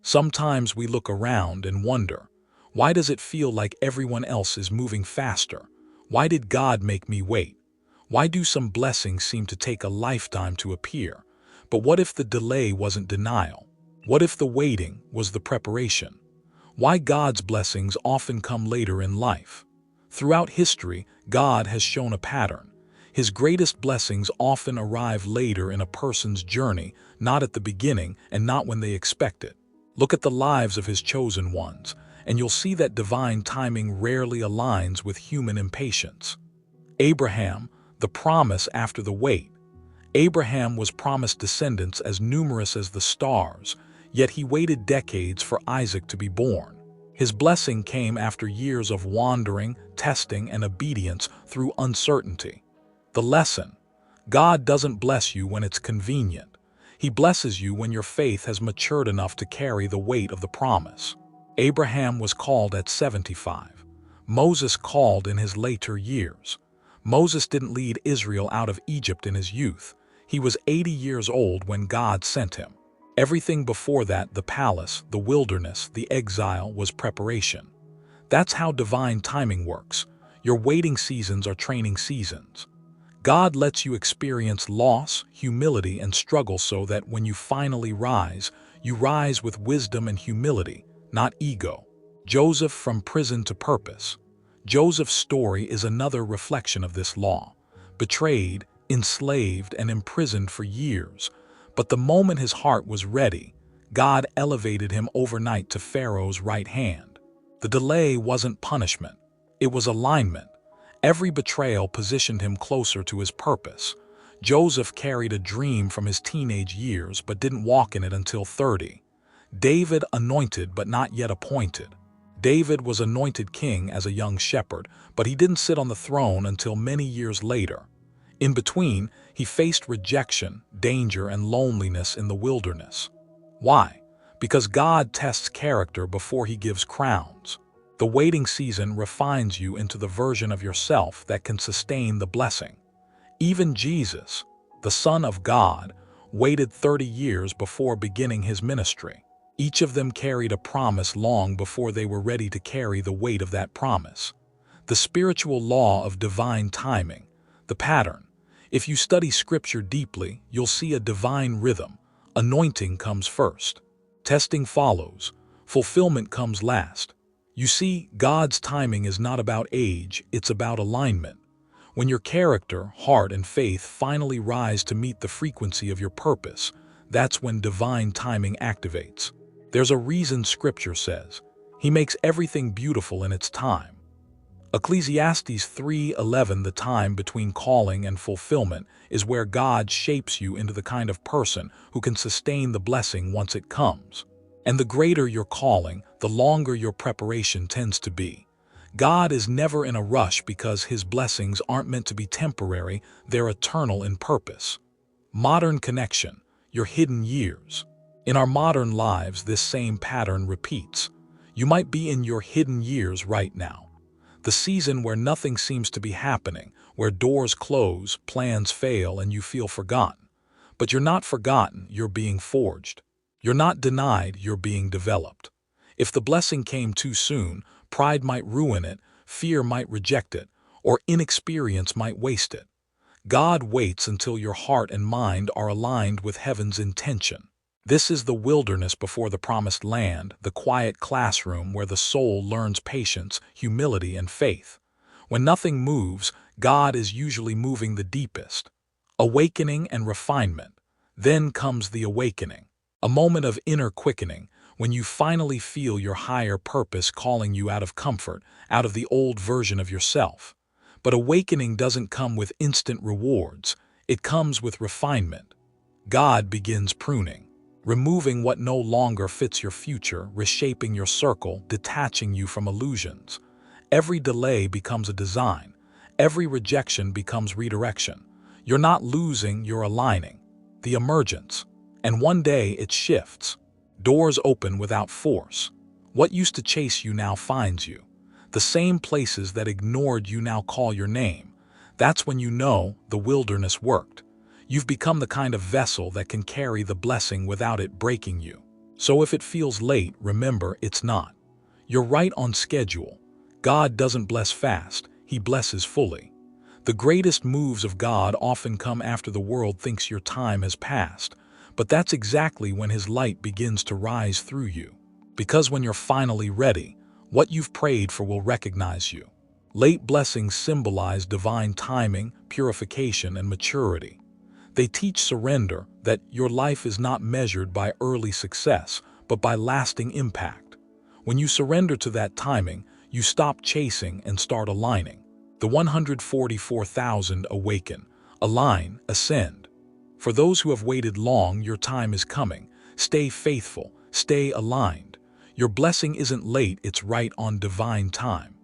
Sometimes we look around and wonder, why does it feel like everyone else is moving faster? Why did God make me wait? Why do some blessings seem to take a lifetime to appear? But what if the delay wasn't denial? What if the waiting was the preparation? Why God's blessings often come later in life? Throughout history, God has shown a pattern. His greatest blessings often arrive later in a person's journey, not at the beginning and not when they expect it. Look at the lives of his chosen ones, and you'll see that divine timing rarely aligns with human impatience. Abraham, the promise after the wait. Abraham was promised descendants as numerous as the stars, yet he waited decades for Isaac to be born. His blessing came after years of wandering, testing, and obedience through uncertainty. The lesson: God doesn't bless you when it's convenient. He blesses you when your faith has matured enough to carry the weight of the promise. Abraham was called at 75. Moses called in his later years. Moses didn't lead Israel out of Egypt in his youth. He was 80 years old when God sent him. Everything before that, the palace, the wilderness, the exile, was preparation. That's how divine timing works. Your waiting seasons are training seasons. God lets you experience loss, humility, and struggle so that when you finally rise, you rise with wisdom and humility, not ego. Joseph from prison to purpose. Joseph's story is another reflection of this law. Betrayed, enslaved, and imprisoned for years, but the moment his heart was ready, God elevated him overnight to Pharaoh's right hand. The delay wasn't punishment, it was alignment. Every betrayal positioned him closer to his purpose. Joseph carried a dream from his teenage years but didn't walk in it until 30. David anointed but not yet appointed. David was anointed king as a young shepherd, but he didn't sit on the throne until many years later. In between, he faced rejection, danger, and loneliness in the wilderness. Why? Because God tests character before he gives crowns. The waiting season refines you into the version of yourself that can sustain the blessing. Even Jesus, the Son of God, waited 30 years before beginning his ministry. Each of them carried a promise long before they were ready to carry the weight of that promise. The spiritual law of divine timing, the pattern. If you study Scripture deeply, you'll see a divine rhythm. Anointing comes first. Testing follows. Fulfillment comes last. You see, God's timing is not about age, it's about alignment. When your character, heart, and faith finally rise to meet the frequency of your purpose, that's when divine timing activates. There's a reason Scripture says, He makes everything beautiful in its time. Ecclesiastes 3:11. The time between calling and fulfillment is where God shapes you into the kind of person who can sustain the blessing once it comes. And the greater your calling, the longer your preparation tends to be. God is never in a rush because His blessings aren't meant to be temporary, they're eternal in purpose. Modern connection, your hidden years. In our modern lives, this same pattern repeats. You might be in your hidden years right now. The season where nothing seems to be happening, where doors close, plans fail, and you feel forgotten. But you're not forgotten, you're being forged. You're not denied, you're being developed. If the blessing came too soon, pride might ruin it, fear might reject it, or inexperience might waste it. God waits until your heart and mind are aligned with heaven's intention. This is the wilderness before the promised land, the quiet classroom where the soul learns patience, humility, and faith. When nothing moves, God is usually moving the deepest. Awakening and refinement. Then comes the awakening. A moment of inner quickening, when you finally feel your higher purpose calling you out of comfort, out of the old version of yourself. But awakening doesn't come with instant rewards, it comes with refinement. God begins pruning, removing what no longer fits your future, reshaping your circle, detaching you from illusions. Every delay becomes a design, every rejection becomes redirection. You're not losing, you're aligning. The emergence. And one day it shifts. Doors open without force. What used to chase you now finds you. The same places that ignored you now call your name. That's when you know the wilderness worked. You've become the kind of vessel that can carry the blessing without it breaking you. So if it feels late, remember it's not. You're right on schedule. God doesn't bless fast, He blesses fully. The greatest moves of God often come after the world thinks your time has passed, but that's exactly when His light begins to rise through you. Because when you're finally ready, what you've prayed for will recognize you. Late blessings symbolize divine timing, purification, and maturity. They teach surrender, that your life is not measured by early success, but by lasting impact. When you surrender to that timing, you stop chasing and start aligning. The 144,000 awaken, align, ascend. For those who have waited long, your time is coming. Stay faithful, stay aligned. Your blessing isn't late, it's right on divine time.